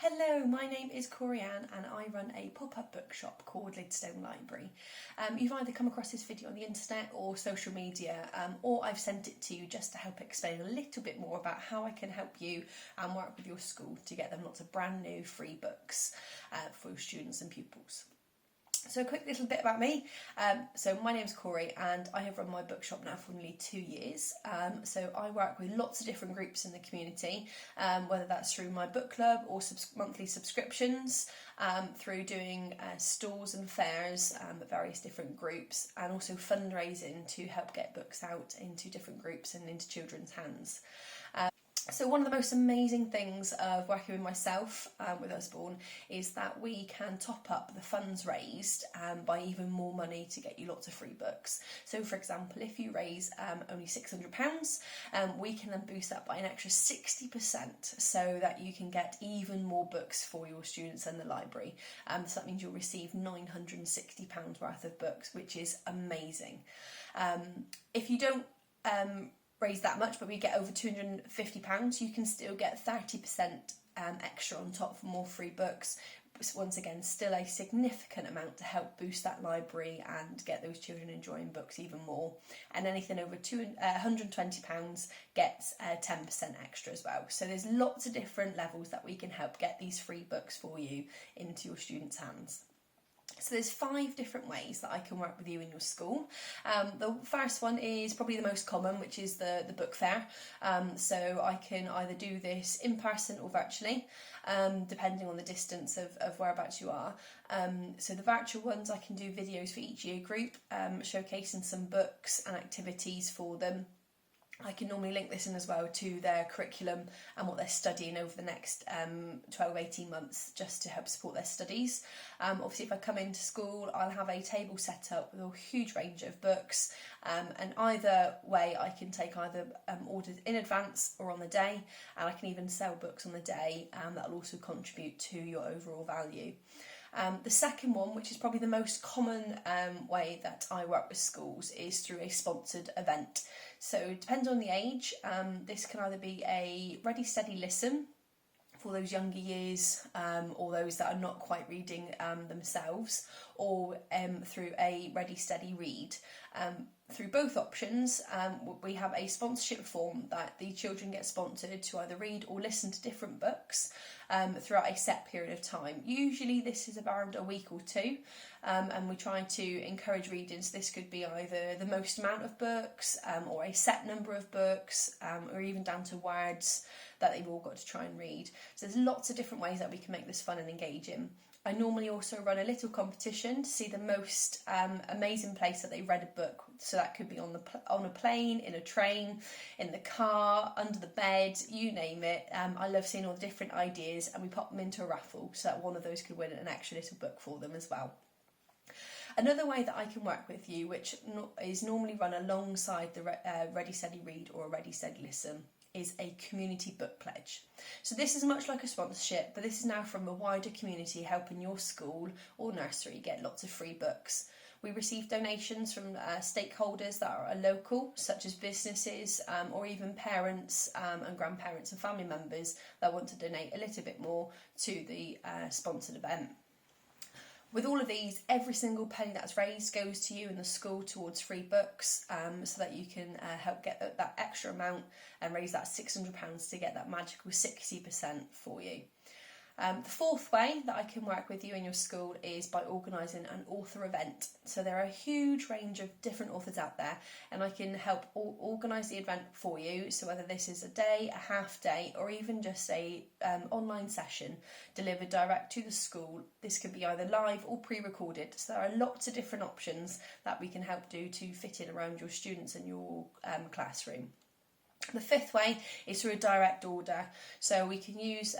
Hello, my name is Corianne and I run a pop-up bookshop called Lidstone Library. You've either come across this video on the internet or social media, or I've sent it to you just to help explain a little bit more about how I can help you and work with your school to get them lots of brand new free books for your students and pupils. So a quick little bit about me. So my name's Corey and I have run my bookshop now for nearly 2 years. So I work with lots of different groups in the community, whether that's through my book club or monthly subscriptions, through doing stalls and fairs at various different groups, and also fundraising to help get books out into different groups and into children's hands. So one of the most amazing things of working with myself with Usborne is that we can top up the funds raised by even more money to get you lots of free books. So for example, if you raise only £600, we can then boost that by an extra 60% so that you can get even more books for your students in the library. So that means you'll receive £960 worth of books, which is amazing. If you don't raise that much, but we get over £250, you can still get 30% extra on top for more free books. Once again, still a significant amount to help boost that library and get those children enjoying books even more. And anything over £120 gets 10% extra as well. So there's lots of different levels that we can help get these free books for you into your students' hands. So there's 5 different ways that I can work with you in your school. The first one is probably the most common, which is the book fair. So I can either do this in person or virtually, depending on the distance of whereabouts you are. So the virtual ones, I can do videos for each year group, showcasing some books and activities for them. I can normally link this in as well to their curriculum and what they're studying over the next 12-18 months, just to help support their studies. Obviously, if I come into school, I'll have a table set up with a huge range of books, and either way I can take either orders in advance or on the day, and I can even sell books on the day. That'll also contribute to your overall value. The second one, which is probably the most common way that I work with schools, is through a sponsored event. So depending on the age, this can either be a ready, steady listen for those younger years, or those that are not quite reading themselves, or through a ready, steady read. Through both options, we have a sponsorship form that the children get sponsored to either read or listen to different books throughout a set period of time. Usually this is around a week or 2, and we try to encourage reading. So this could be either the most amount of books, or a set number of books, or even down to words that they've all got to try and read. So there's lots of different ways that we can make this fun and engaging. I normally also run a little competition to see the most amazing place that they read a book. So that could be on a plane, in a train, in the car, under the bed, you name it. I love seeing all the different ideas, and we pop them into a raffle so that one of those could win an extra little book for them as well. Another way that I can work with you, which is normally run alongside the Ready Steady Read or a Ready Steady Listen, is a community book pledge. So this is much like a sponsorship, but this is now from a wider community helping your school or nursery get lots of free books. We receive donations from stakeholders that are local, such as businesses, or even parents and grandparents and family members that want to donate a little bit more to the sponsored event. With all of these, every single penny that's raised goes to you and the school towards free books, so that you can help get that extra amount and raise that £600 to get that magical 60% for you. The fourth way that I can work with you in your school is by organising an author event. So there are a huge range of different authors out there, and I can help organise the event for you. So whether this is a day, a half day, or even just a online session delivered direct to the school, this could be either live or pre-recorded. So there are lots of different options that we can help do to fit in around your students and your classroom. The fifth way is through a direct order. So we can use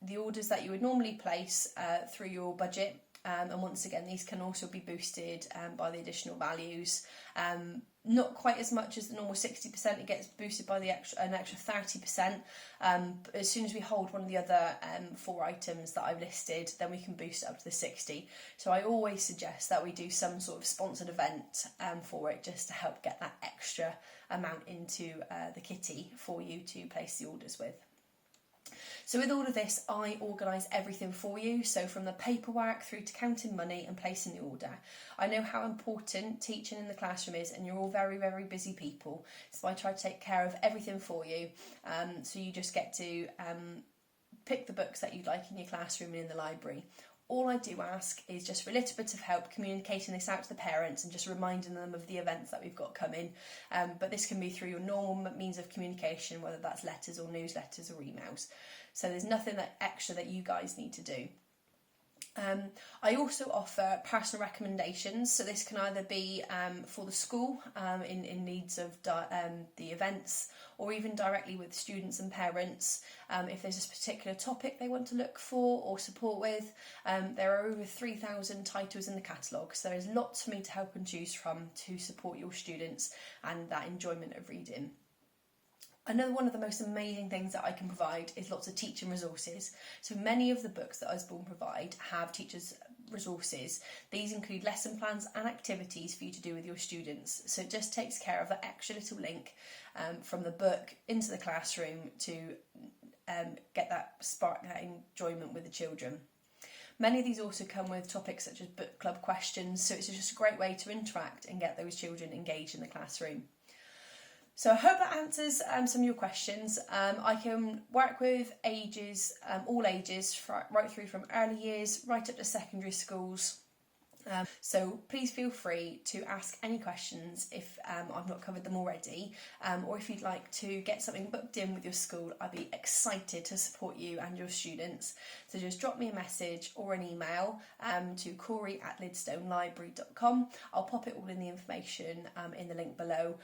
the orders that you would normally place through your budget, and once again these can also be boosted by the additional values. Not quite as much as the normal 60%, it gets boosted by an extra 30%. But as soon as we hold one of the other 4 items that I've listed, then we can boost it up to the 60. So I always suggest that we do some sort of sponsored event for it, just to help get that extra amount into the kitty for you to place the orders with. So with all of this, I organise everything for you. So from the paperwork through to counting money and placing the order. I know how important teaching in the classroom is, and you're all very, very busy people. So I try to take care of everything for you. So you just get to pick the books that you'd like in your classroom and in the library. All I do ask is just for a little bit of help communicating this out to the parents and just reminding them of the events that we've got coming. But this can be through your normal means of communication, whether that's letters or newsletters or emails. So there's nothing extra that you guys need to do. I also offer personal recommendations, so this can either be for the school in needs of the events, or even directly with students and parents if there's a particular topic they want to look for or support with. There are over 3,000 titles in the catalogue, so there's lots for me to help and choose from to support your students and that enjoyment of reading. Another one of the most amazing things that I can provide is lots of teaching resources. So many of the books that Osborne provide have teachers' resources. These include lesson plans and activities for you to do with your students. So it just takes care of that extra little link from the book into the classroom to get that spark, that enjoyment with the children. Many of these also come with topics such as book club questions, so it's just a great way to interact and get those children engaged in the classroom. So I hope that answers some of your questions. I can work with ages, all ages, right through from early years, right up to secondary schools. So please feel free to ask any questions if I've not covered them already, or if you'd like to get something booked in with your school. I'd be excited to support you and your students. So just drop me a message or an email to Corey@lidstonelibrary.com. I'll pop it all in the information in the link below.